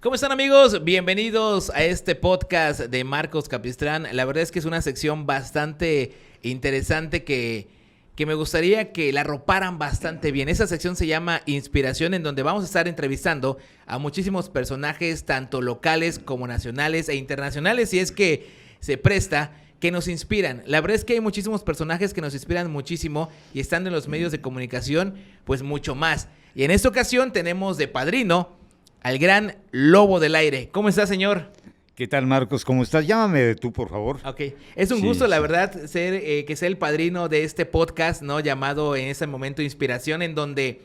¿Cómo están, amigos? Bienvenidos a este podcast de Marcos Capistrán. La verdad es que es una sección bastante interesante que me gustaría que la arroparan bastante bien. Esa sección se llama Inspiración, en donde vamos a estar entrevistando a muchísimos personajes, tanto locales como nacionales e internacionales, si es que se presta, que nos inspiran. La verdad es que hay muchísimos personajes que nos inspiran muchísimo y estando en los medios de comunicación, pues mucho más. Y en esta ocasión tenemos de padrino al gran Lobo del Aire. ¿Cómo está, señor? ¿Qué tal, Marcos? ¿Cómo estás? Llámame de tú, por favor. Ok, es un gusto, la verdad, que sea el padrino de este podcast, ¿no? Llamado en ese momento Inspiración, en donde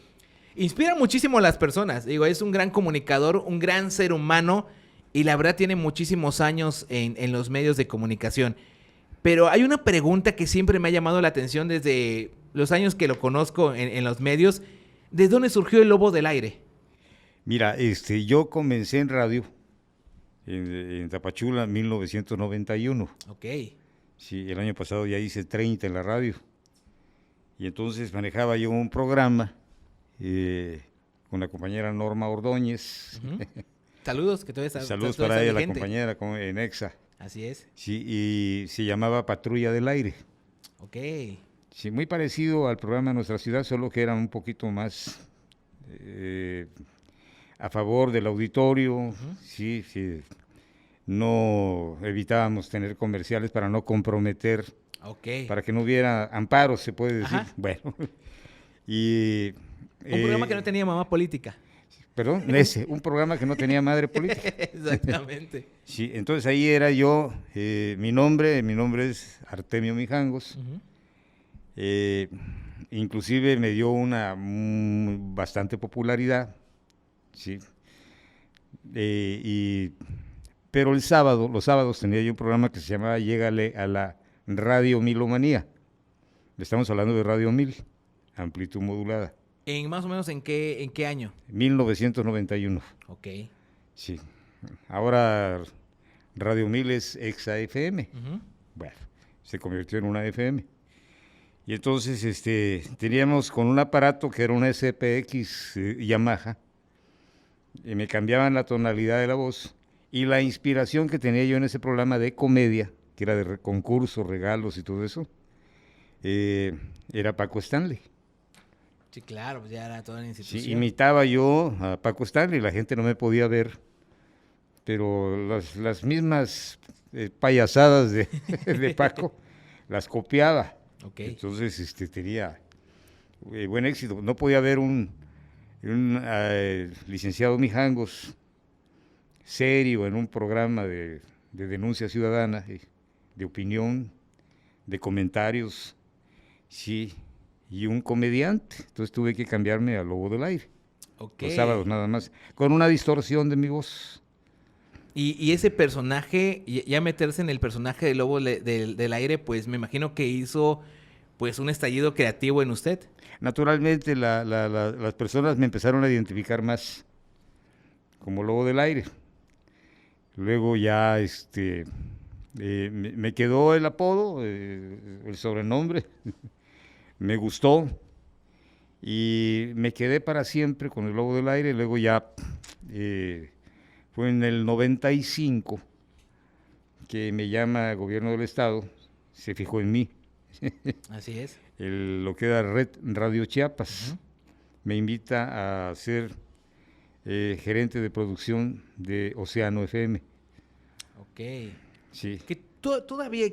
inspira muchísimo a las personas. Digo, es un gran comunicador, un gran ser humano y la verdad tiene muchísimos años en los medios de comunicación. Pero hay una pregunta que siempre me ha llamado la atención desde los años que lo conozco en los medios. ¿De dónde surgió el Lobo del Aire? Mira, yo comencé en radio en Tapachula en 1991. Ok. Sí, el año pasado ya hice 30 en la radio. Y entonces manejaba yo un programa con la compañera Norma Ordóñez. Uh-huh. Saludos, que todavía está. Saludos para ella, la compañera en EXA. Así es. Sí, y se llamaba Patrulla del Aire. Ok. Sí, muy parecido al programa de Nuestra Ciudad, solo que era un poquito más a favor del auditorio. Uh-huh. Sí. No evitábamos tener comerciales para no comprometer, para que no hubiera amparos, se puede decir. Ajá. Bueno, y un programa que no tenía mamá política. Perdón, un programa que no tenía madre política. Exactamente. Sí, entonces ahí era yo, mi nombre es Artemio Mijangos. Uh-huh. Inclusive me dio una bastante popularidad, sí. Pero los sábados tenía yo un programa que se llamaba Llégale a la Radio Milomanía. Estamos hablando de Radio Mil, amplitud modulada. ¿En más o menos en qué año? 1991. Ok. Sí. Ahora Radio Mil es EXA FM. Uh-huh. Bueno, se convirtió en una FM. Y entonces teníamos con un aparato que era una SPX Yamaha, y me cambiaban la tonalidad de la voz, y la inspiración que tenía yo en ese programa de comedia, que era de concursos, regalos y todo eso, era Paco Stanley. Sí, claro, pues ya era toda una institución. Sí, imitaba yo a Paco Stanley, la gente no me podía ver, pero las mismas payasadas de Paco las copiaba. Okay. Entonces tenía buen éxito. No podía haber un licenciado Mijangos serio en un programa de denuncia ciudadana, de opinión, de comentarios, sí, y un comediante. Entonces tuve que cambiarme a Lobo del Aire. Okay. Los sábados nada más, con una distorsión de mi voz. Y ese personaje, ya meterse en el personaje de Lobo del Aire, pues me imagino que hizo pues un estallido creativo en usted. Naturalmente las personas me empezaron a identificar más como Lobo del Aire. Luego ya me quedó el apodo, el sobrenombre, me gustó y me quedé para siempre con el Lobo del Aire. Luego ya fue en el 95 que me llama el gobierno del estado, se fijó en mí. Así es. Lo que era Red Radio Chiapas. Uh-huh. Me invita a ser gerente de producción de Océano FM. Ok. Sí. Que todavía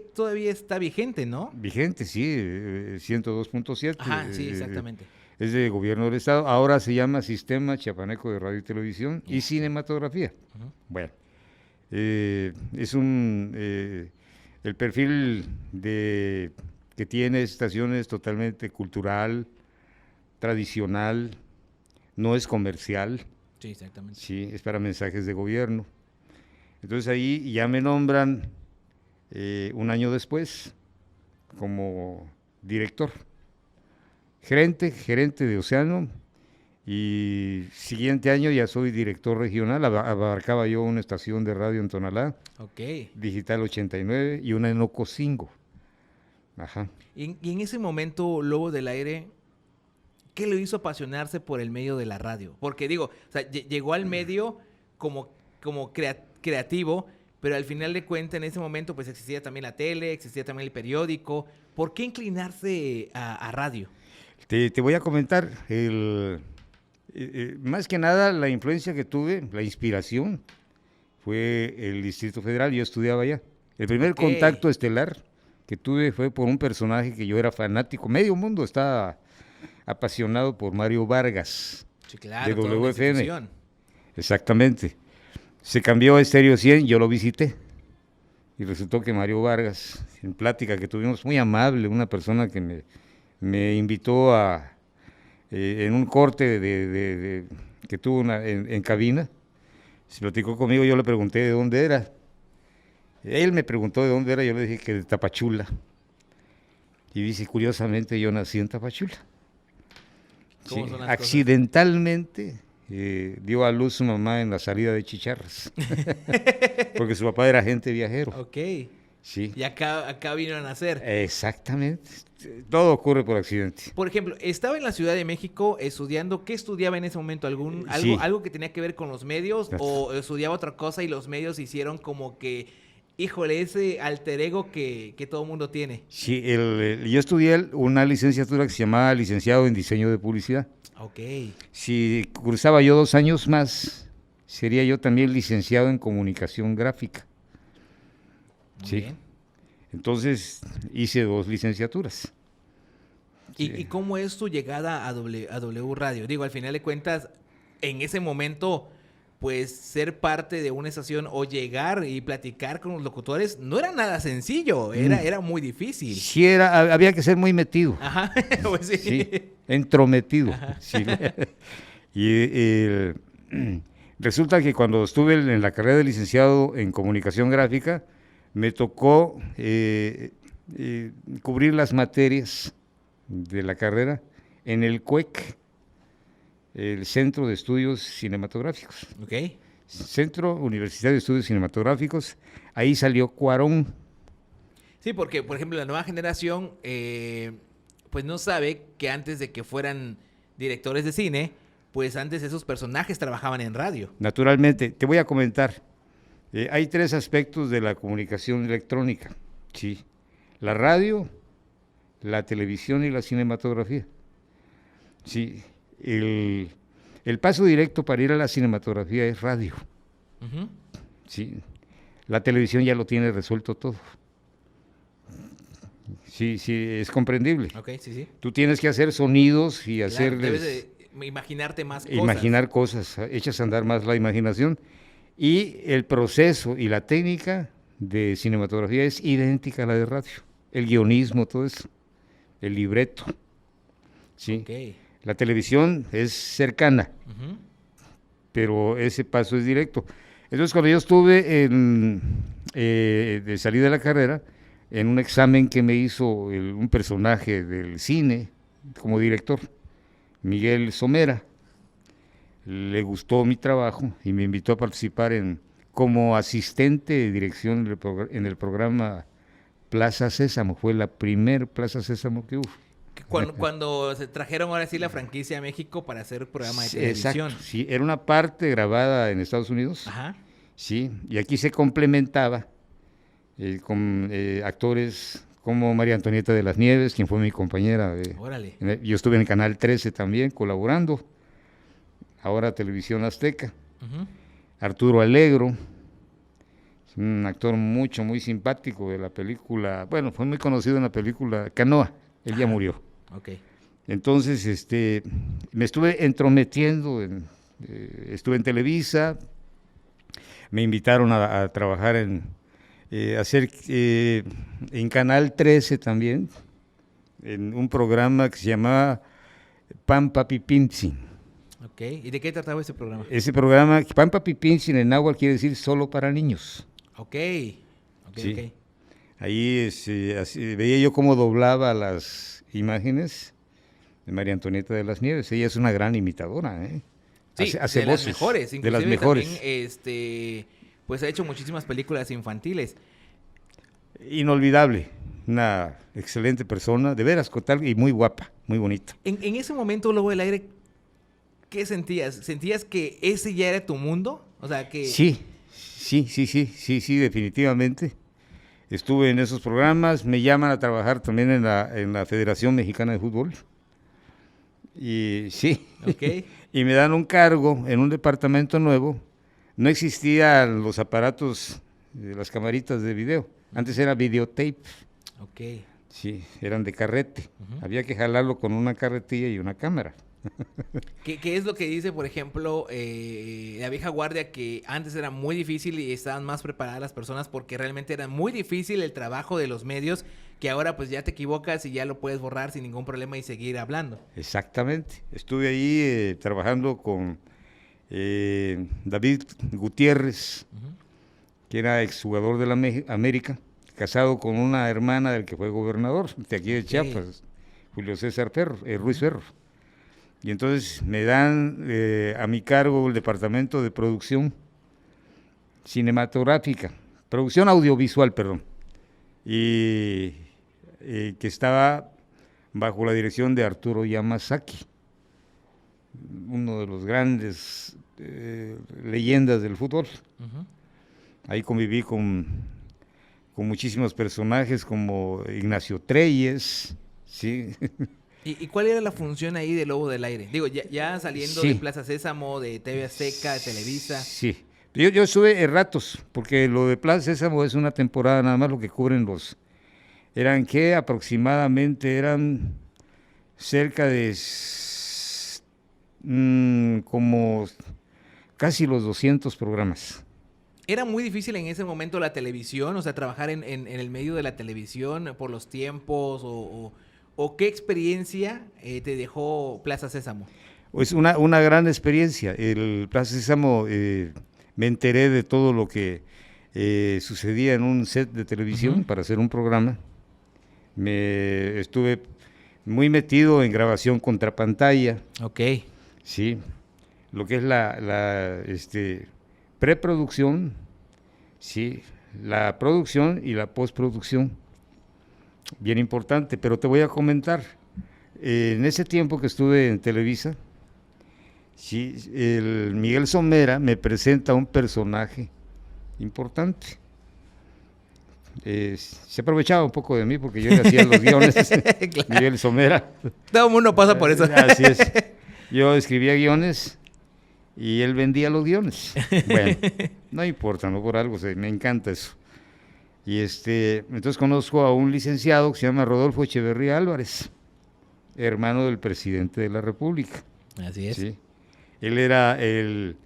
está vigente, ¿no? Vigente, sí, 102.7. Ajá, sí, exactamente. Es de gobierno del estado. Ahora se llama Sistema Chiapaneco de Radio y Televisión y Cinematografía. Uh-huh. Bueno, es el perfil que tiene estaciones totalmente cultural, tradicional, no es comercial. Sí, exactamente. Sí, es para mensajes de gobierno. Entonces ahí ya me nombran un año después como director, gerente de Océano, y siguiente año ya soy director regional. Abarcaba yo una estación de radio en Tonalá, Digital 89, y una en Ocosingo. Ajá. Y en ese momento, Lobo del Aire, ¿qué le hizo apasionarse por el medio de la radio? Porque digo, o sea, llegó al medio como como creativo, pero al final de cuentas en ese momento pues existía también la tele, existía también el periódico. ¿Por qué inclinarse a radio? Te voy a comentar, más que nada la influencia que tuve, la inspiración, fue el Distrito Federal, yo estudiaba allá. El primer contacto estelar que tuve fue por un personaje que yo era fanático, medio mundo está apasionado por Mario Vargas, sí, claro, de WFM. WFM. Exactamente. Se cambió a Estéreo 100, yo lo visité. Y resultó que Mario Vargas, en plática que tuvimos, muy amable, una persona que me invitó en un corte que tuvo en cabina, se platicó conmigo, yo le pregunté de dónde era. Él me preguntó de dónde era, yo le dije que de Tapachula. Y dice, curiosamente, yo nací en Tapachula. Sí, accidentalmente dio a luz su mamá en la salida de Chicharras, porque su papá era agente viajero. Ok. Sí. Y acá vino a nacer. Exactamente. Todo ocurre por accidente. Por ejemplo, estaba en la Ciudad de México estudiando. ¿Qué estudiaba en ese momento? Sí. ¿Algo que tenía que ver con los medios? ¿O estudiaba otra cosa y los medios hicieron como que, híjole, ese alter ego que todo mundo tiene? Sí, yo estudié una licenciatura que se llamaba licenciado en diseño de publicidad. Ok. Si cursaba yo 2 años más, sería yo también licenciado en comunicación gráfica. Muy sí. bien. Entonces hice 2 licenciaturas. Sí. ¿Y cómo es tu llegada a W Radio? Digo, al final de cuentas, en ese momento, pues ser parte de una estación o llegar y platicar con los locutores no era nada sencillo, era muy difícil. Sí, había que ser muy metido. Ajá, pues sí. Sí, entrometido. Ajá. Sí. Y resulta que cuando estuve en la carrera de licenciado en comunicación gráfica, me tocó cubrir las materias de la carrera en el CUEC, el Centro de Estudios Cinematográficos. Ok. Centro Universitario de Estudios Cinematográficos, ahí salió Cuarón. Sí, porque, por ejemplo, la nueva generación, pues no sabe que antes de que fueran directores de cine, pues antes esos personajes trabajaban en radio. Naturalmente, te voy a comentar. Hay 3 aspectos de la comunicación electrónica, sí. La radio, la televisión y la cinematografía. Sí, el paso directo para ir a la cinematografía es radio. Uh-huh. Sí, la televisión ya lo tiene resuelto todo. Sí, sí, es comprendible. Ok, sí, sí. Tú tienes que hacer sonidos y Claro, hacerles... debes de imaginarte más cosas. Imaginar cosas, echas a andar más la imaginación. Y el proceso y la técnica de cinematografía es idéntica a la de radio. El guionismo, todo eso. El libreto. ¿sí? Okay. La televisión es cercana, Uh-huh. pero ese paso es directo. Entonces, cuando yo estuve de salida de la carrera, en un examen que me hizo un personaje del cine como director, Miguel Somera, le gustó mi trabajo y me invitó a participar como asistente de dirección en el programa Plaza Sésamo. Fue la primer Plaza Sésamo que hubo. Cuando se trajeron ahora sí la franquicia a México para hacer programa de televisión. Exacto, sí, era una parte grabada en Estados Unidos. Ajá. Sí, y aquí se complementaba con actores como María Antonieta de las Nieves, quien fue mi compañera. Órale. Yo estuve en el Canal 13 también colaborando, ahora Televisión Azteca. Uh-huh. Arturo Alegro, un actor muy simpático de la película, bueno, fue muy conocido en la película Canoa, él ya murió. Okay. Entonces, me estuve entrometiendo, estuve en Televisa, me invitaron a trabajar en Canal 13 también, en un programa que se llamaba Pampa Pipintzin. Ok, ¿y de qué trataba ese programa? Ese programa, Pampa Pipintzin en náhuatl quiere decir solo para niños. Ok, Sí. ok. Ahí veía yo cómo doblaba las imágenes de María Antonieta de las Nieves. Ella es una gran imitadora, ¿eh? Sí, hace de voces, las mejores. de las Inclusive mejores. también, pues ha hecho muchísimas películas infantiles. Inolvidable, una excelente persona, de veras, y muy guapa, muy bonita. En ese momento, luego del aire, ¿qué sentías? ¿Sentías que ese ya era tu mundo? O sea, que... Sí, Sí, definitivamente. Estuve en esos programas, me llaman a trabajar también en la Federación Mexicana de Fútbol. Y sí, Okay. y me dan un cargo en un departamento nuevo. No existían los aparatos, las camaritas de video. Antes era videotape. Okay. Sí, eran de carrete. Ujú. Había que jalarlo con una carretilla y una cámara. ¿Qué es lo que dice, por ejemplo, la vieja guardia, que antes era muy difícil y estaban más preparadas las personas porque realmente era muy difícil el trabajo de los medios, que ahora pues ya te equivocas y ya lo puedes borrar sin ningún problema y seguir hablando? Exactamente. Estuve ahí trabajando con David Gutiérrez, Ujú. que era exjugador de la América, casado con una hermana del que fue gobernador de aquí de Ok. Chiapas, Julio César Ferro, Ruiz Ferro. Y entonces me dan a mi cargo el departamento de producción cinematográfica, producción audiovisual, perdón, y que estaba bajo la dirección de Arturo Yamazaki, uno de los grandes leyendas del fútbol. Ujú. Ahí conviví con muchísimos personajes como Ignacio Treyes, ¿sí? ¿Y cuál era la función ahí de Lobo del Aire? Digo, ya saliendo Sí. de Plaza Sésamo, de TV Azteca, de Televisa. Sí. Yo estuve ratos, porque lo de Plaza Sésamo es una temporada nada más lo que cubren eran que aproximadamente eran cerca de como casi los 200 programas. ¿Era muy difícil en ese momento la televisión? O sea, trabajar en el medio de la televisión por los tiempos o qué experiencia te dejó Plaza Sésamo. Es una gran experiencia. El Plaza Sésamo, me enteré de todo lo que sucedía en un set de televisión Ujú. para hacer un programa. Me estuve muy metido en grabación contrapantalla, Ok. sí, lo que es la preproducción, sí, la producción y la postproducción, bien importante. Pero te voy a comentar, en ese tiempo que estuve en Televisa, sí, el Miguel Somera me presenta un personaje importante. Se aprovechaba un poco de mí porque yo le hacía los guiones, Claro. Miguel Somera. Todo el mundo pasa por eso. Así es. Yo escribía guiones y él vendía los guiones. Bueno, no importa, no por algo, me encanta eso. Y entonces conozco a un licenciado que se llama Rodolfo Echeverría Álvarez, hermano del presidente de la República. Así es. ¿Sí? Él era el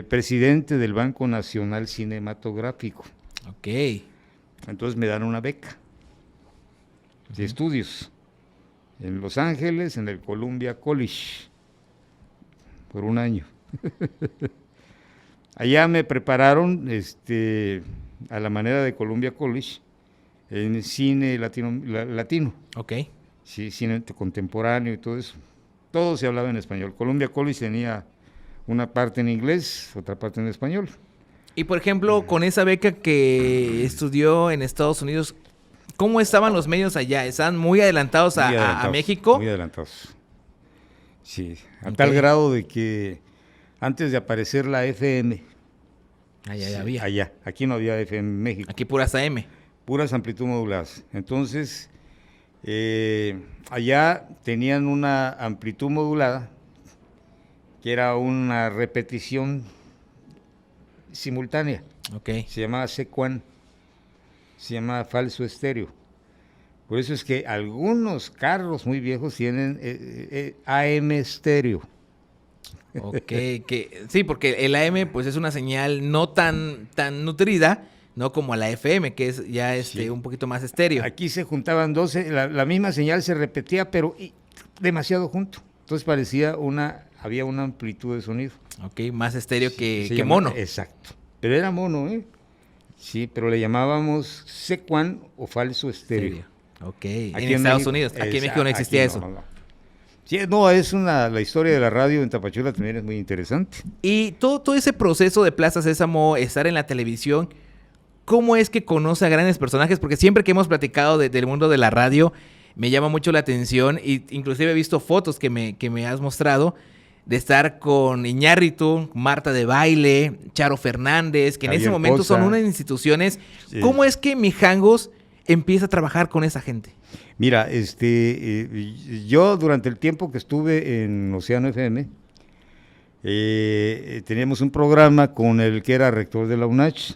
presidente del Banco Nacional Cinematográfico. Ok. Entonces me dan una beca de estudios en Los Ángeles, en el Columbia College, por un año. Allá me prepararon a la manera de Columbia College en cine latino, Ok. sí, cine contemporáneo y todo eso. Todo se hablaba en español. Columbia College tenía una parte en inglés, otra parte en español. Y por ejemplo, con esa beca que estudió en Estados Unidos, ¿cómo estaban los medios allá? ¿Estaban muy adelantados Muy a adelantados, México? Muy adelantados. Sí, a Ok. tal grado de que antes de aparecer la FM, Allá sí, ya había. allá, aquí no había FM en México, Aquí puras AM. puras amplitud moduladas. Entonces, allá tenían una amplitud modulada que era una repetición simultánea, Ok. se llamaba secuan, se llamaba falso estéreo. Por eso es que algunos carros muy viejos tienen AM estéreo. Ok, sí, porque el AM pues es una señal no tan nutrida, no como la FM, que es ya Sí. un poquito más estéreo. Aquí se juntaban 12, la misma señal se repetía, pero demasiado junto. Entonces había una amplitud de sonido. Ok, más estéreo Sí, que se llama- mono. Exacto. Pero era mono, ¿eh? Sí, pero le llamábamos secuan o falso estéreo. Ok, Aquí en Estados México- Unidos. Aquí en esa- México no existía aquí eso. no. Sí, no, la historia de la radio en Tapachula también es muy interesante. Y todo ese proceso de Plaza Sésamo, estar en la televisión, ¿cómo es que conoce a grandes personajes? Porque siempre que hemos platicado del mundo de la radio, me llama mucho la atención, y inclusive he visto fotos que me has mostrado de estar con Iñárritu, Marta de Baile, Charo Fernández, que en Javier ese momento Poza. son unas instituciones. Sí. ¿Cómo es que Mijangos empieza a trabajar con esa gente? Mira, yo durante el tiempo que estuve en Océano FM, teníamos un programa con el que era rector de la UNACH,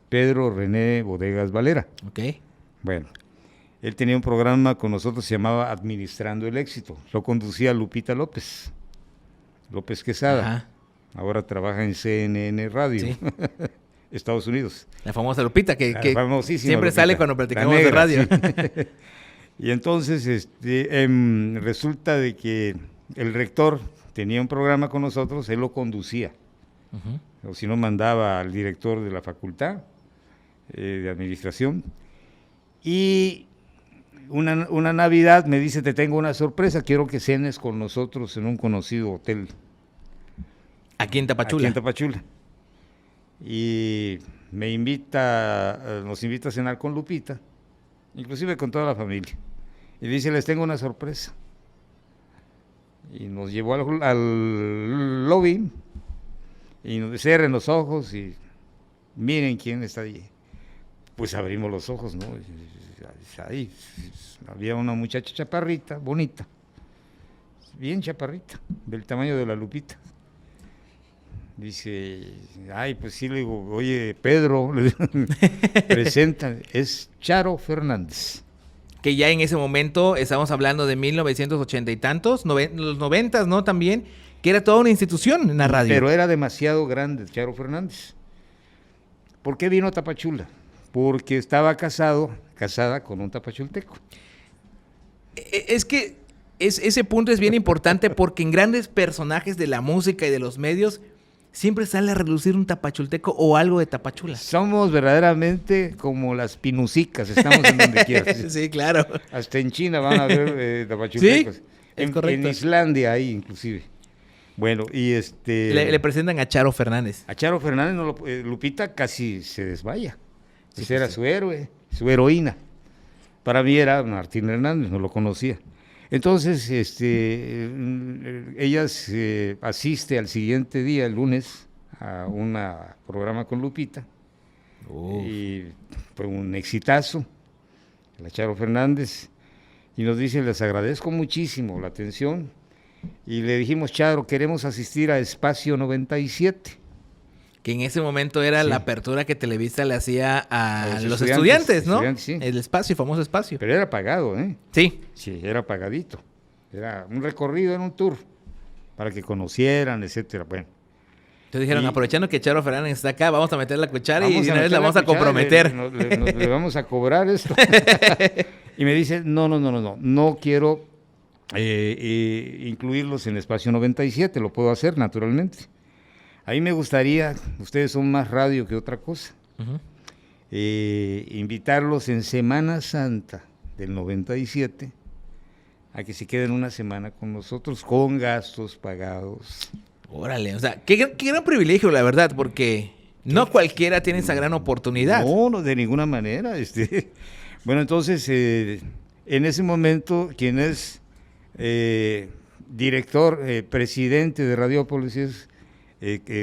Pedro René Bodegas Valera. Ok. Bueno, él tenía un programa con nosotros, se llamaba Administrando el Éxito. Lo conducía Lupita López Quesada. Ajá. Ahora trabaja en CNN Radio, Sí. Estados Unidos. La famosa Lupita, que Famosísima siempre Lupita, sale cuando la platicamos negra, de radio. sí. Y entonces resulta de que el rector tenía un programa con nosotros, él lo conducía. Ujú. O si no, mandaba al director de la facultad de administración. Y una Navidad me dice, te tengo una sorpresa, quiero que cenes con nosotros en un conocido hotel Aquí en Tapachula. aquí en Tapachula. Y nos invita a cenar con Lupita, inclusive con toda la familia. Y dice, les tengo una sorpresa. Y nos llevó al lobby y nos cierren los ojos y miren quién está allí. Pues abrimos los ojos, ¿no? Ahí había una muchacha chaparrita, bonita, bien chaparrita, del tamaño de la Lupita. Dice, ay, pues sí, le digo, oye, Pedro, presenta, es Charo Fernández. Que ya en ese momento, estamos hablando de 1980 y tantos, los 90, ¿no? También, que era toda una institución en la radio. Pero era demasiado grande Charo Fernández. ¿Por qué vino a Tapachula? Porque estaba casada con un tapachulteco. Es que ese punto es bien importante porque en grandes personajes de la música y de los medios siempre sale a relucir un tapachulteco o algo de Tapachula. Somos verdaderamente como las pinucicas, estamos en donde quieras. Sí, claro. Hasta en China van a ver tapachultecos. Sí, es correcto. En Islandia ahí inclusive. Bueno, y Le presentan a Charo Fernández. a Charo Fernández, Lupita casi se desmaya. Ese era su héroe, su heroína. Para mí era Martín Hernández, no lo conocía. Entonces, ella asiste al siguiente día, el lunes, a un programa con Lupita. Y fue un exitazo, la Charo Fernández. Y nos dice, les agradezco muchísimo la atención. Y le dijimos, Charo, queremos asistir a Espacio 97. Que en ese momento era Sí. la apertura que Televisa le hacía a los los estudiantes, ¿no? estudiantes, sí. El espacio, el famoso espacio. Pero era pagado, ¿eh? Sí. Sí, era pagadito. Era un recorrido, era un tour, para que conocieran, etcétera. Bueno. Entonces dijeron, Y- aprovechando que Charo Fernández está acá, vamos a meter la cuchara y Vamos de a una vez la meter vamos a cuchara, comprometer. le vamos a cobrar esto. Y me dice, no quiero incluirlos en Espacio 97, lo puedo hacer naturalmente. Ahí me gustaría, ustedes son más radio que otra cosa, Ujú. invitarlos en Semana Santa del 97 a que se queden una semana con nosotros con gastos pagados. Órale, o sea, qué gran privilegio, la verdad, porque no cualquiera tiene esa gran oportunidad. No, de ninguna manera. Bueno, entonces, en ese momento, quien es director, presidente de Radiópolis es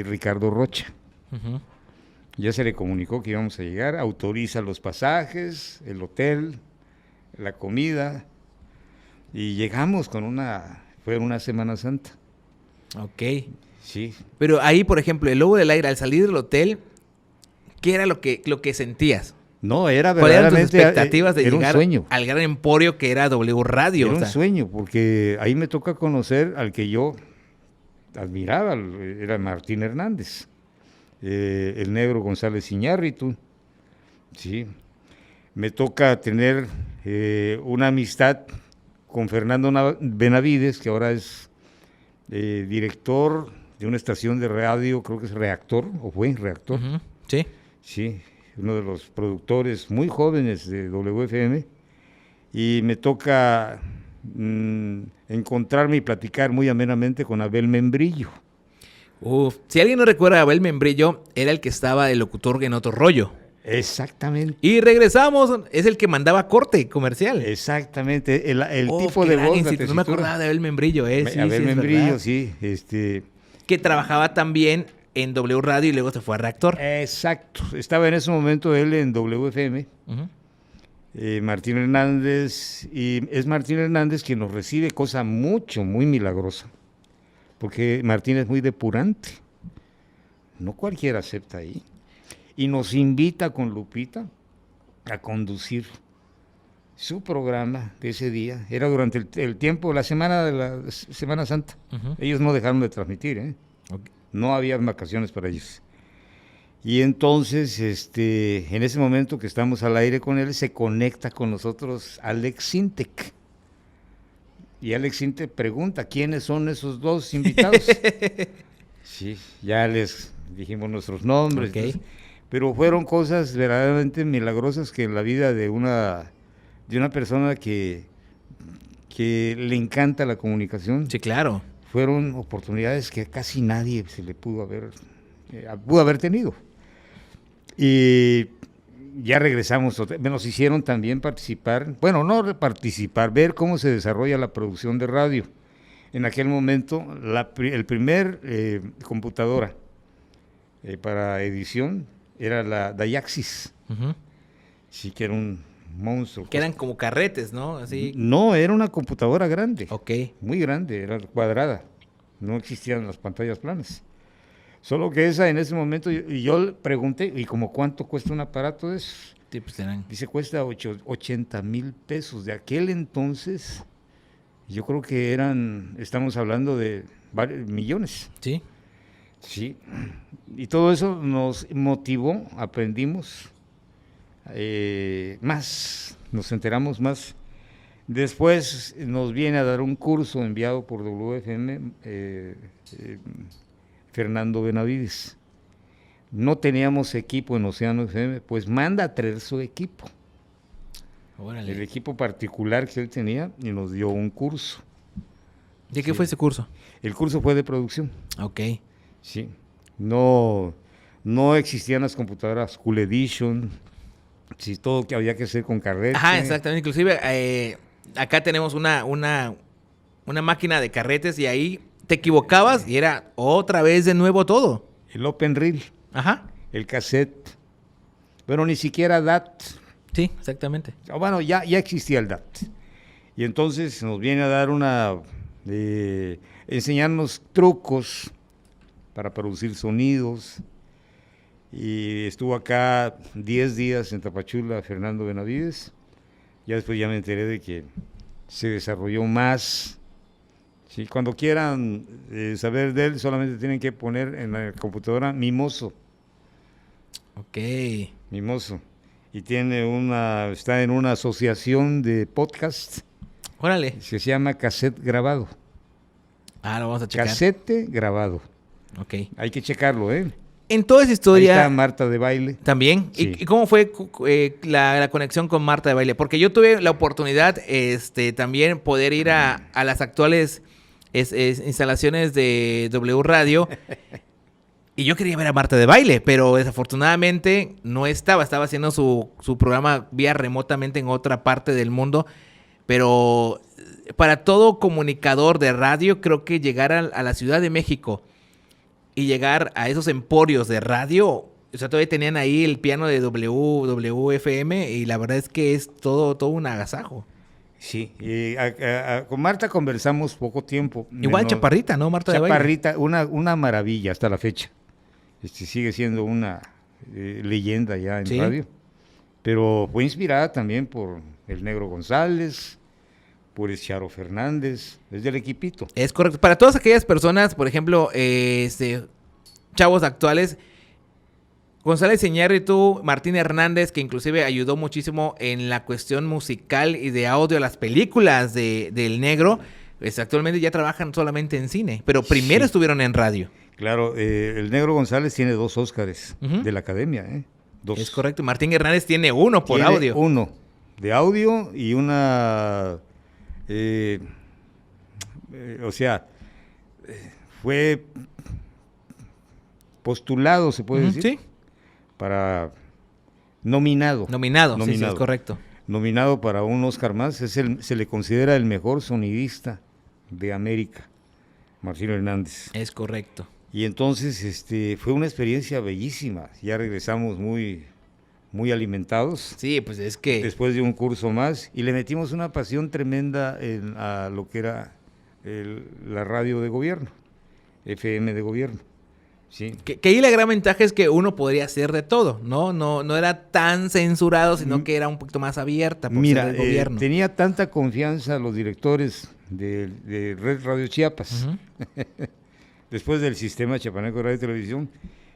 Ricardo Rocha. Ujú. Ya se le comunicó que íbamos a llegar, autoriza los pasajes, el hotel, la comida, y llegamos fue una Semana Santa. Ok. Sí. Pero ahí, por ejemplo, el Lobo del Aire, al salir del hotel, ¿qué era lo que sentías? No, era ¿Cuáles eran tus verdaderamente expectativas de era un llegar sueño. al gran emporio que era W Radio? Era O un sea, sueño, porque ahí me toca conocer al que yo admiraba, era Martín Hernández, el negro González Iñárritu, sí. Me toca tener una amistad con Fernando Benavides, que ahora es director de una estación de radio, creo que es Reactor, o fue Reactor, ujú, sí. sí, uno de los productores muy jóvenes de WFM, y me toca encontrarme y platicar muy amenamente con Abel Membrillo. Si alguien no recuerda a Abel Membrillo, era el que estaba de locutor en Otro Rollo. Exactamente. Y regresamos, es el que mandaba corte comercial. Exactamente, el Oh, tipo qué de gran voz, la instituto. No me tesitura. acordaba de Abel Membrillo, sí, Abel sí, es Membrillo, verdad. sí, Que trabajaba también en W Radio y luego se fue a Reactor. exacto. Estaba en ese momento él en WFM, Ujú. Martín Hernández, y es Martín Hernández quien nos recibe, cosa muy milagrosa, porque Martín es muy depurante, no cualquiera acepta ahí, y nos invita con Lupita a conducir su programa de ese día. Era durante el tiempo, la semana de la Semana Santa. Ujú. Ellos no dejaron de transmitir, ¿eh? Ok. No había vacaciones para ellos. Y entonces, en ese momento que estamos al aire con él, se conecta con nosotros Alex Sintek. Y Alex Sintek pregunta, ¿quiénes son esos dos invitados? Sí, ya les dijimos nuestros nombres. Ok. Entonces, pero fueron cosas verdaderamente milagrosas que en la vida de una persona que le encanta la comunicación, Sí, claro. fueron oportunidades que casi nadie se le pudo haber tenido. Y ya regresamos, nos hicieron también participar, bueno, no participar, ver cómo se desarrolla la producción de radio. En aquel momento, el primer computadora para edición era la Dayaxis, Ujú. sí que era un monstruo. Que eran como carretes, ¿no? Así. No, era una computadora grande, Ok. muy grande, era cuadrada, no existían las pantallas planas. Solo que esa en ese momento, yo le pregunté, ¿y como cuánto cuesta un aparato de esos? Sí, pues eran. Dice, cuesta 80,000 pesos. De aquel entonces, yo creo que estamos hablando de varios millones. Sí. Sí. Y todo eso nos motivó, aprendimos más, nos enteramos más. Después nos viene a dar un curso enviado por WFM, Fernando Benavides. No teníamos equipo en Océano FM, pues manda a traer su equipo. Órale. El equipo particular que él tenía y nos dio un curso. ¿De qué Sí. fue ese curso? El curso fue de producción, Ok. sí. No existían las computadoras Cool Edition, sí, todo que había que hacer con carrete. Ajá, exactamente. Inclusive acá tenemos una máquina de carretes y ahí te equivocabas y era otra vez de nuevo todo. El Open Reel, Ajá. el cassette. Bueno, ni siquiera DAT. Sí, exactamente. Bueno, ya existía el DAT. Y entonces nos viene a dar enseñarnos trucos para producir sonidos. Y estuvo acá 10 días en Tapachula Fernando Benavides. Ya después ya me enteré de que se desarrolló más. Sí, cuando quieran saber de él, solamente tienen que poner en la computadora Mimoso. Ok. Mimoso. Y está en una asociación de podcast Órale. que se llama Cassette Grabado. Ah, lo vamos a checar. Cassette Grabado. Ok. Hay que checarlo, ¿eh? En toda esa Ahí historia está Marta de Baile. también. Sí. ¿Y cómo fue la conexión con Marta de Baile? Porque yo tuve la oportunidad también poder ir a las actuales instalaciones de W Radio. Y yo quería ver a Marta de Baile, pero desafortunadamente no estaba haciendo su programa vía remotamente en otra parte del mundo. Pero para todo comunicador de radio, creo que llegar a la Ciudad de México y llegar a esos emporios de radio, o sea, todavía tenían ahí el piano de WFM y la verdad es que es todo un agasajo. Sí, con Marta conversamos poco tiempo. Igual chaparrita, ¿no? Marta de Baile. Chaparrita, una maravilla hasta la fecha. Sigue siendo una leyenda ya en Sí. radio. Pero fue inspirada también por el Negro González, por el Charo Fernández, es del equipito. Es correcto. Para todas aquellas personas, por ejemplo, chavos actuales, González Iñárritu, Martín Hernández, que inclusive ayudó muchísimo en la cuestión musical y de audio a las películas del Negro, pues actualmente ya trabajan solamente en cine, pero primero Sí. estuvieron en radio. Claro, el Negro González tiene 2 Óscares Ujú. de la Academia, ¿eh? 2. Es correcto. Martín Hernández tiene uno por Tiene audio. uno de audio y o sea, fue postulado, se puede Ujú, decir, sí. para Nominado, sí, sí, es correcto. Nominado para un Oscar más, se le considera el mejor sonidista de América, Marcelo Hernández. Es correcto. Y entonces fue una experiencia bellísima, ya regresamos muy alimentados. Sí, pues es que... Después de un curso más, y le metimos una pasión tremenda a lo que era la radio de gobierno, FM de gobierno. Sí. Que ahí la gran ventaja es que uno podría hacer de todo, ¿no? No era tan censurado, sino que era un poquito más abierta por ser del gobierno. Tenía tanta confianza los directores de Red Radio Chiapas, después del sistema chiapaneco de radio y televisión,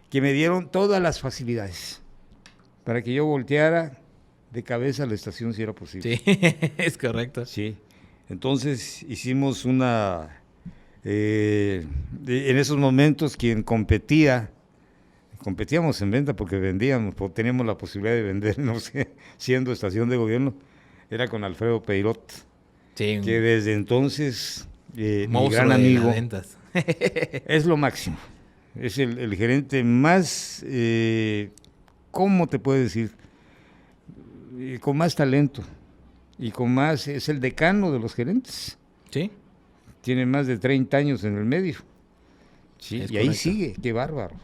que me dieron todas las facilidades para que yo volteara de cabeza a la estación si era posible. Sí, es correcto. Sí, entonces hicimos en esos momentos quien competíamos en venta porque vendíamos, teníamos la posibilidad de vender, no sé, siendo estación de gobierno, era con Alfredo Peirot, sí, que desde entonces mi gran amigo, es lo máximo, es el gerente más, ¿cómo te puedo decir? Con más talento y es el decano de los gerentes. Sí. Tiene más de 30 años en el medio. Sí, y correcto. ahí sigue, qué bárbaro.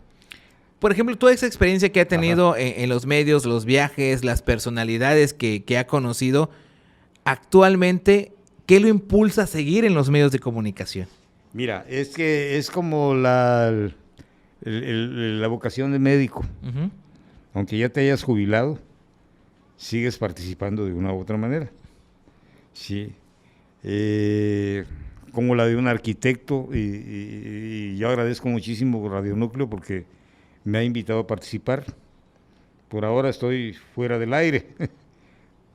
Por ejemplo, toda esa experiencia que ha tenido en los medios, los viajes, las personalidades que ha conocido, actualmente, ¿qué lo impulsa a seguir en los medios de comunicación? Mira, es que es como la vocación de médico. Uh-huh. Aunque ya te hayas jubilado, sigues participando de una u otra manera. Sí. Como la de un arquitecto, y yo agradezco muchísimo Radio Núcleo porque me ha invitado a participar. Por ahora estoy fuera del aire,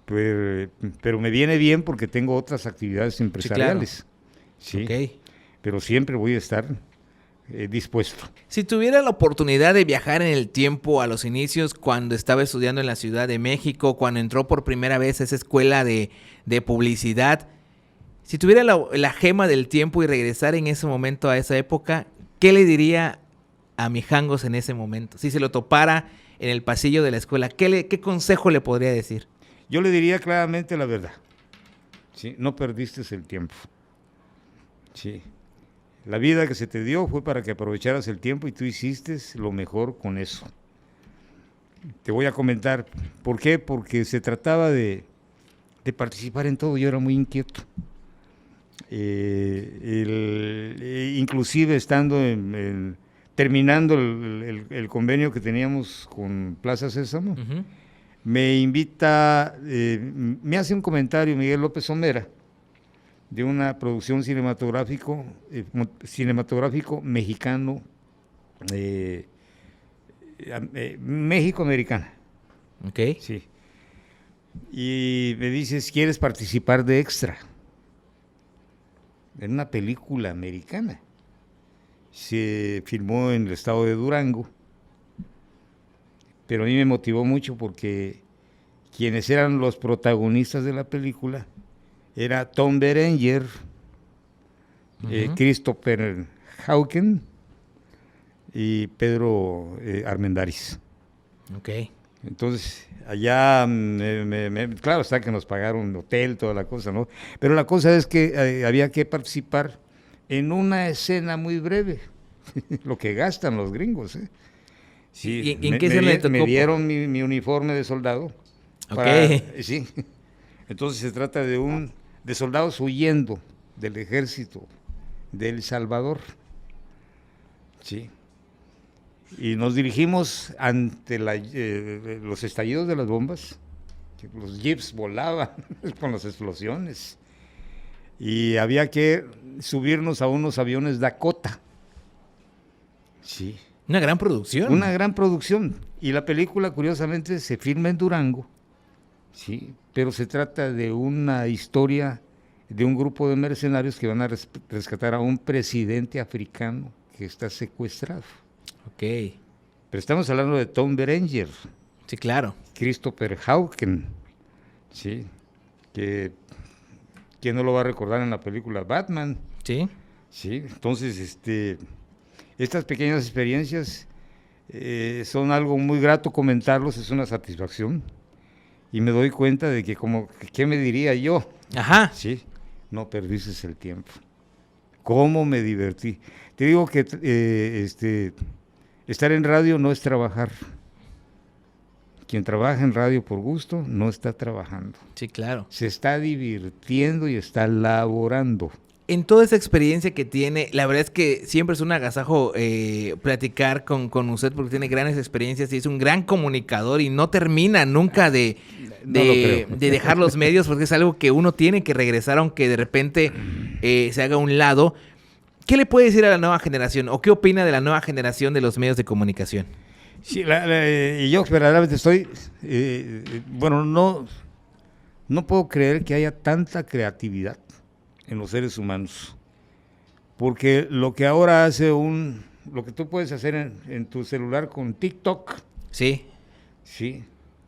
pero me viene bien porque tengo otras actividades empresariales. Sí, claro. Okay. Pero siempre voy a estar dispuesto. Si tuviera la oportunidad de viajar en el tiempo a los inicios, cuando estaba estudiando en la Ciudad de México, cuando entró por primera vez a esa escuela de publicidad, si tuviera la gema del tiempo y regresar en ese momento a esa época, ¿qué le diría a Mijangos en ese momento? Si se lo topara en el pasillo de la escuela, ¿qué consejo le podría decir? Yo le diría claramente la verdad. ¿Sí? No perdiste el tiempo. Sí. La vida que se te dio fue para que aprovecharas el tiempo y tú hiciste lo mejor con eso. Te voy a comentar. ¿Por qué? Porque se trataba de participar en todo. Yo era muy inquieto. Inclusive estando terminando el convenio que teníamos con Plaza Sésamo, uh-huh. Me invita, me hace un comentario Miguel López Omera de una producción cinematográfico mexicano, México-americana. Okay. Sí. Y me dices, ¿quieres participar de extra? En una película americana. Se filmó en el estado de Durango, pero a mí me motivó mucho porque quienes eran los protagonistas de la película era Tom Berenger, uh-huh. Christopher Hauken y Pedro Armendáriz. Okay. Entonces, allá, claro está que nos pagaron hotel, toda la cosa, ¿no? Pero la cosa es que había que participar en una escena muy breve, lo que gastan los gringos, ¿eh? Sí, ¿Y en qué escena le tocó? Me dieron mi uniforme de soldado. Okay. Sí. Entonces se trata de soldados huyendo del ejército de El Salvador. Sí. Y nos dirigimos ante los estallidos de las bombas, que los jeeps volaban con las explosiones, y había que subirnos a unos aviones Dakota. Sí. Una gran producción. Una gran producción. Y la película, curiosamente, se filma en Durango, sí, pero se trata de una historia de un grupo de mercenarios que van a rescatar a un presidente africano que está secuestrado. Ok. Pero estamos hablando de Tom Berenger. Sí, claro. Christopher Hauken. Sí. ¿Quién no lo va a recordar en la película Batman? Sí. Sí. Entonces, estas pequeñas experiencias son algo muy grato comentarlos, es una satisfacción. Y me doy cuenta de que como, ¿qué me diría yo? Ajá. Sí, no perdiste el tiempo. ¿Cómo me divertí? Te digo que estar en radio no es trabajar. Quien trabaja en radio por gusto no está trabajando. Sí, claro. Se está divirtiendo y está laborando. En toda esa experiencia que tiene, la verdad es que siempre es un agasajo platicar con usted porque tiene grandes experiencias y es un gran comunicador y no termina nunca de dejar los medios porque es algo que uno tiene que regresar aunque de repente se haga a un lado. ¿Qué le puede decir a la nueva generación o qué opina de la nueva generación de los medios de comunicación? Sí, yo verdaderamente estoy, bueno, no puedo creer que haya tanta creatividad en los seres humanos, porque lo que ahora hace lo que tú puedes hacer en tu celular con TikTok, sí,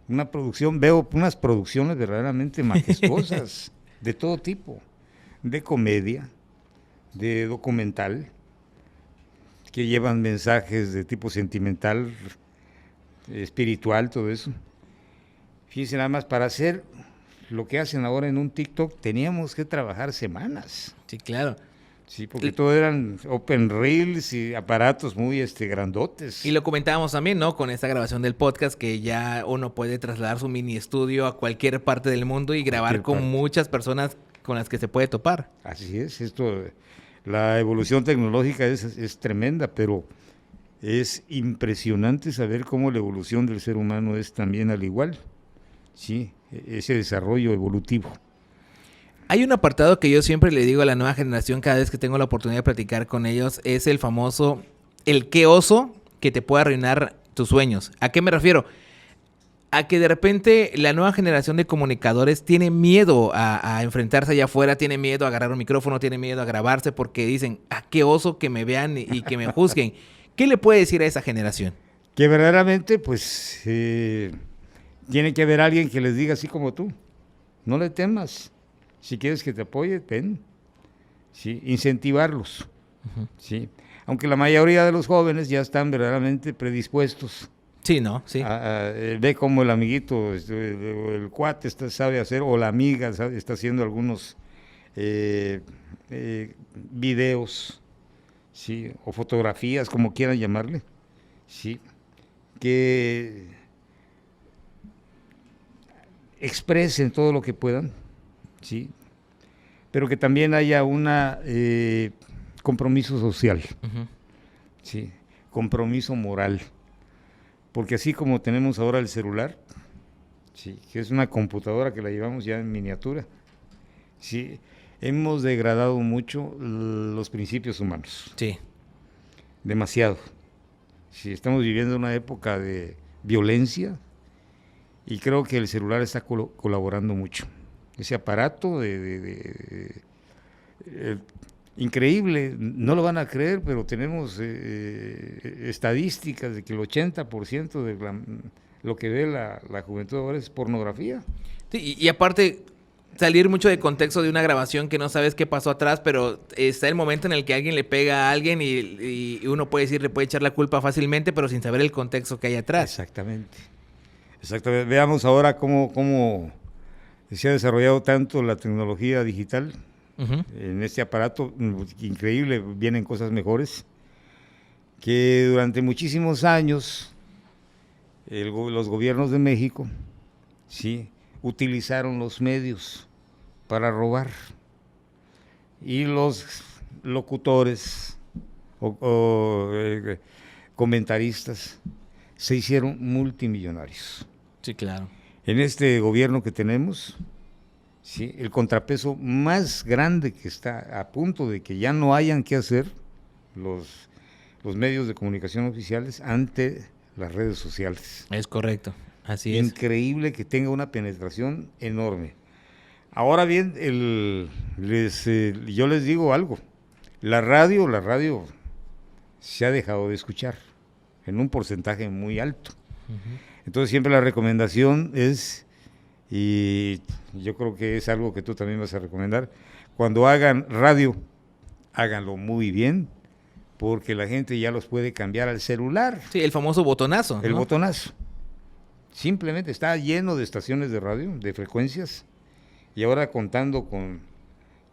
una producción, veo unas producciones verdaderamente majestuosas, de todo tipo, de comedia, de documental, que llevan mensajes de tipo sentimental, espiritual, todo eso. Fíjense nada más, para hacer lo que hacen ahora en un TikTok, teníamos que trabajar semanas. Sí, claro. Sí, porque todo eran open reels y aparatos muy grandotes. Y lo comentábamos también, ¿no? Con esta grabación del podcast, que ya uno puede trasladar su mini estudio a cualquier parte del mundo y grabar con muchas personas con las que se puede topar. Así es, la evolución tecnológica es tremenda, pero es impresionante saber cómo la evolución del ser humano es también al igual. Sí, ese desarrollo evolutivo. Hay un apartado que yo siempre le digo a la nueva generación cada vez que tengo la oportunidad de platicar con ellos, es el famoso, el qué oso que te puede arruinar tus sueños. ¿A qué me refiero? A que de repente la nueva generación de comunicadores tiene miedo a enfrentarse allá afuera, tiene miedo a agarrar un micrófono, tiene miedo a grabarse porque dicen, qué oso que me vean y que me juzguen. ¿Qué le puede decir a esa generación? Que verdaderamente, pues, tiene que haber alguien que les diga así como tú, no le temas, si quieres que te apoye, ven, ¿sí? Incentivarlos, ¿sí? Aunque la mayoría de los jóvenes ya están verdaderamente predispuestos. Sí, ¿no? Sí. Ve cómo el amiguito, el cuate sabe hacer, o la amiga está haciendo algunos videos, ¿sí? O fotografías, como quieran llamarle, ¿sí? Que expresen todo lo que puedan, ¿sí? Pero que también haya una compromiso social, ¿sí? Compromiso moral, porque así como tenemos ahora el celular, ¿sí? Que es una computadora que la llevamos ya en miniatura, ¿sí? Hemos degradado mucho los principios humanos, sí, demasiado. Sí, estamos viviendo una época de violencia y creo que el celular está colaborando mucho. Ese aparato increíble, no lo van a creer, pero tenemos estadísticas de que el 80% de lo que ve la juventud ahora es pornografía. Sí, y aparte salir mucho de contexto de una grabación que no sabes qué pasó atrás, pero está el momento en el que alguien le pega a alguien y uno puede decir, le puede echar la culpa fácilmente, pero sin saber el contexto que hay atrás. Exactamente. Veamos ahora cómo se ha desarrollado tanto la tecnología digital. En este aparato increíble, vienen cosas mejores, que durante muchísimos años los gobiernos de México, sí, utilizaron los medios para robar, y los locutores o comentaristas se hicieron multimillonarios. Sí, claro. En este gobierno que tenemos, sí, el contrapeso más grande que está a punto de que ya no hayan que hacer los medios de comunicación oficiales ante las redes sociales. Es correcto, así es. Increíble que tenga una penetración enorme. Ahora bien, yo les digo algo, la radio se ha dejado de escuchar en un porcentaje muy alto. Entonces siempre la recomendación es, y yo creo que es algo que tú también vas a recomendar, cuando hagan radio, háganlo muy bien, porque la gente ya los puede cambiar al celular. Sí, el famoso botonazo. El ¿no? botonazo. Simplemente está lleno de estaciones de radio, de frecuencias, y ahora contando con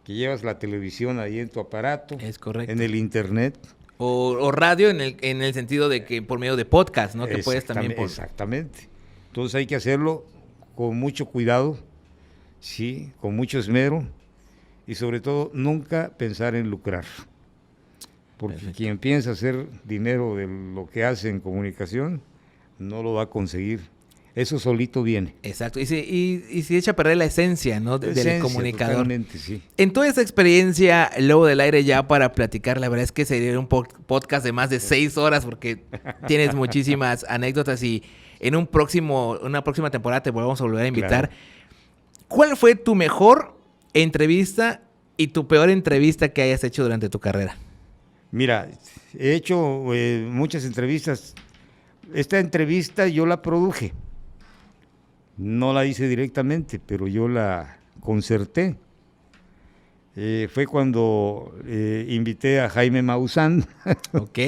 que llevas la televisión ahí en tu aparato, Es correcto. en el internet. O radio en el sentido de que por medio de podcast, ¿no? Que puedes también... Exactamente. Entonces hay que hacerlo con mucho cuidado, sí, con mucho esmero, y sobre todo nunca pensar en lucrar. Porque Perfecto. quien piensa hacer dinero de lo que hace en comunicación, no lo va a conseguir. Eso solito viene. Exacto. Y se echa a perder la esencia, ¿no? Del Esencia, comunicador. totalmente, sí. En toda esa experiencia, luego del aire ya para platicar, la verdad es que sería un podcast de más de 6 horas porque tienes muchísimas anécdotas y en una próxima temporada te volvemos a volver a invitar. Claro. ¿Cuál fue tu mejor entrevista y tu peor entrevista que hayas hecho durante tu carrera? Mira, he hecho muchas entrevistas. Esta entrevista yo la produje. No la hice directamente, pero yo la concerté. Fue cuando invité a Jaime Maussan Ok.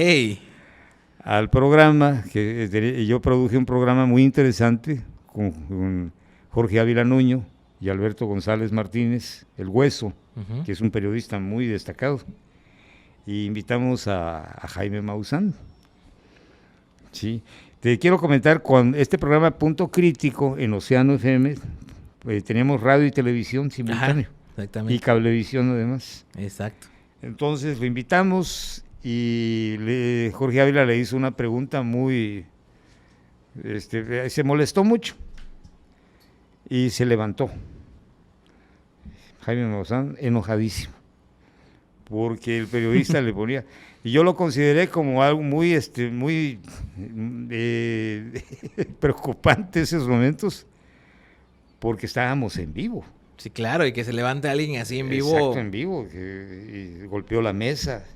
al programa, que yo produje un programa muy interesante con Jorge Ávila Nuño y Alberto González Martínez, El Hueso, Uh-huh. que es un periodista muy destacado. Y invitamos a Jaime Maussan. Sí. Te quiero comentar, con este programa Punto Crítico en Océano FM, teníamos radio y televisión simultáneo. Ajá, exactamente. Y cablevisión además. Exacto. Entonces lo invitamos y Jorge Ávila le hizo una pregunta muy... se molestó mucho y se levantó. Jaime Maussan enojadísimo, porque el periodista le ponía... Y yo lo consideré como algo muy preocupante esos momentos, porque estábamos en vivo. Sí, claro, y que se levante alguien así en vivo. Exacto, en vivo, y golpeó la mesa.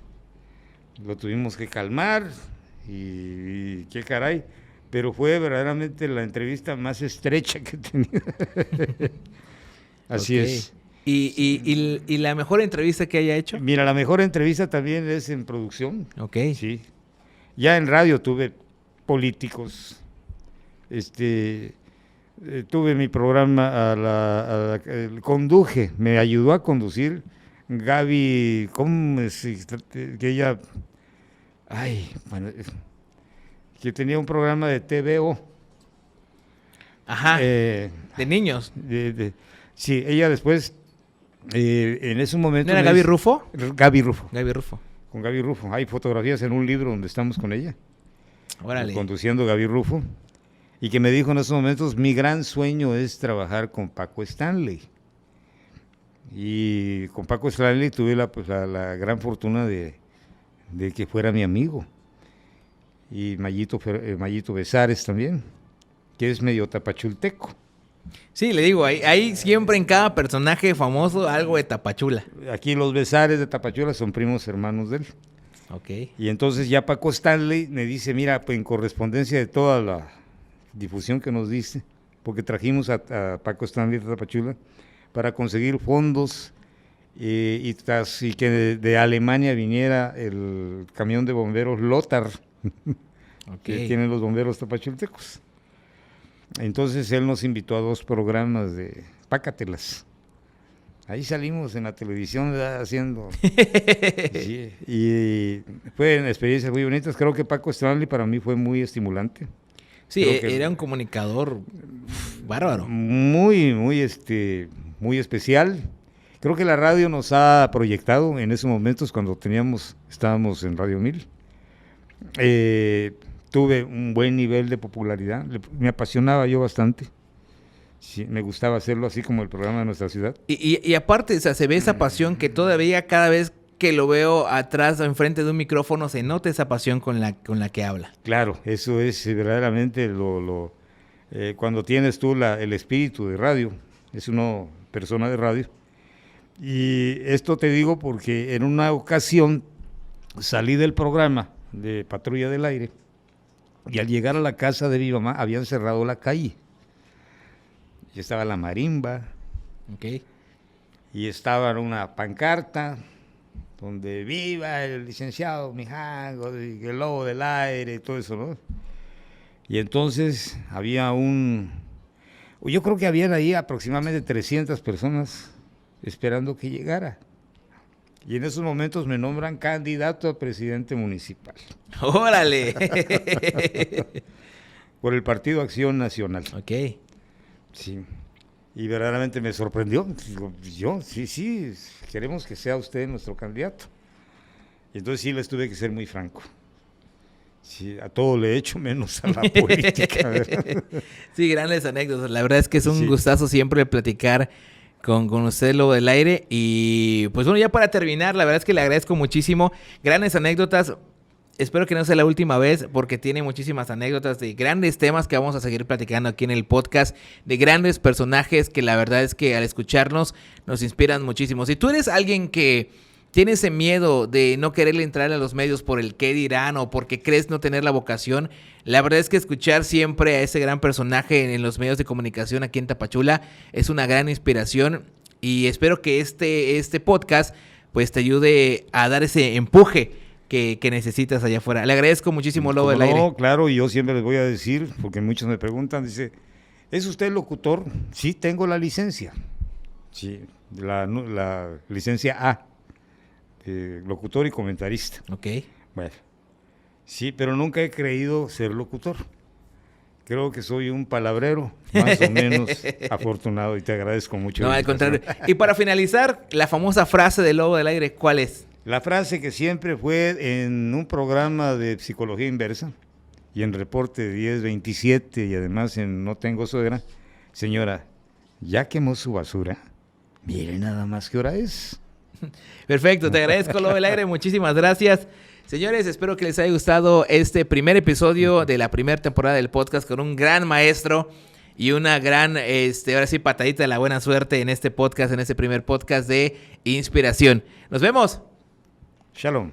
Lo tuvimos que calmar y qué caray. Pero fue verdaderamente la entrevista más estrecha que he tenido. Así Ok. es. ¿Y la mejor entrevista que haya hecho? Mira, la mejor entrevista también es en producción. Ok. Sí. Ya en radio tuve políticos, tuve mi programa, conduje, me ayudó a conducir Gaby, ¿cómo es? Que ella, que tenía un programa de TVO. Ajá. De niños. Sí, ella después, en ese momento... ¿No era Gaby Rufo? Gaby Rufo. Gaby Rufo. Con Gaby Rufo. Hay fotografías en un libro donde estamos con ella. Órale. Conduciendo Gaby Rufo. Y que me dijo en esos momentos, mi gran sueño es trabajar con Paco Stanley. Y con Paco Stanley tuve la gran fortuna de que fuera mi amigo. Y Mayito Besares también, que es medio tapachulteco. Sí, le digo, hay siempre en cada personaje famoso algo de Tapachula. Aquí los Besares de Tapachula son primos hermanos de él. Ok. Y entonces ya Paco Stanley me dice, mira, pues en correspondencia de toda la difusión que nos diste, porque trajimos a Paco Stanley de Tapachula para conseguir fondos y que de Alemania viniera el camión de bomberos Lothar, que tienen los bomberos tapachultecos. Entonces él nos invitó a 2 programas de Pácatelas. Ahí salimos en la televisión, ¿verdad? Haciendo... Sí, y fueron experiencias muy bonitas. Creo que Paco Stanley para mí fue muy estimulante. Sí, era un comunicador bárbaro. Muy, muy, muy especial. Creo que la radio nos ha proyectado en esos momentos cuando estábamos en Radio 1000. Tuve un buen nivel de popularidad, me apasionaba yo bastante. Sí, me gustaba hacerlo así como el programa de nuestra ciudad. Y aparte, o sea, se ve esa pasión que todavía cada vez que lo veo atrás o enfrente de un micrófono se nota esa pasión con la que habla. Claro, eso es verdaderamente cuando tienes tú el espíritu de radio, es una persona de radio. Y esto te digo porque en una ocasión salí del programa de Patrulla del Aire y al llegar a la casa de mi mamá habían cerrado la calle. Y estaba la marimba, Okay. y estaba una pancarta, donde viva el licenciado Mijango, el lobo del aire, todo eso, ¿no? Y entonces yo creo que habían ahí aproximadamente 300 personas esperando que llegara. Y en esos momentos me nombran candidato a presidente municipal. ¡Órale! Por el Partido Acción Nacional. Ok. Sí. Y verdaderamente me sorprendió. Digo, sí, queremos que sea usted nuestro candidato. Y entonces sí les tuve que ser muy franco. Sí, a todo le he hecho menos a la política. Sí, grandes anécdotas. La verdad es que es un gustazo siempre platicar con usted, Lobo del Aire. Y pues bueno, ya para terminar, la verdad es que le agradezco muchísimo. Grandes anécdotas. Espero que no sea la última vez, porque tiene muchísimas anécdotas de grandes temas que vamos a seguir platicando aquí en el podcast, de grandes personajes que la verdad es que al escucharnos nos inspiran muchísimo. Si tú eres alguien que tiene ese miedo de no quererle entrar a los medios por el qué dirán o porque crees no tener la vocación, la verdad es que escuchar siempre a ese gran personaje en los medios de comunicación aquí en Tapachula es una gran inspiración, y espero que este podcast pues te ayude a dar ese empuje que necesitas allá afuera. Le agradezco muchísimo, Lobo del Aire. No, claro, y yo siempre les voy a decir, porque muchos me preguntan, dice, ¿es usted locutor? Sí, tengo la licencia. Sí, la licencia A, locutor y comentarista. Ok. Bueno, sí, pero nunca he creído ser locutor. Creo que soy un palabrero, más o menos afortunado, y te agradezco mucho. No, al contrario. Y para finalizar, la famosa frase del Lobo del Aire, ¿cuál es? La frase que siempre fue en un programa de psicología inversa y en reporte 1027 y además en No Tengo Suegra: señora, ¿ya quemó su basura? Mire nada más qué hora es. Perfecto, te agradezco, Lobo del Aire, muchísimas gracias. Señores, espero que les haya gustado este primer episodio de la primera temporada del podcast con un gran maestro y una gran, ahora sí, patadita de la buena suerte en este podcast, en este primer podcast de inspiración. Nos vemos. Shalom.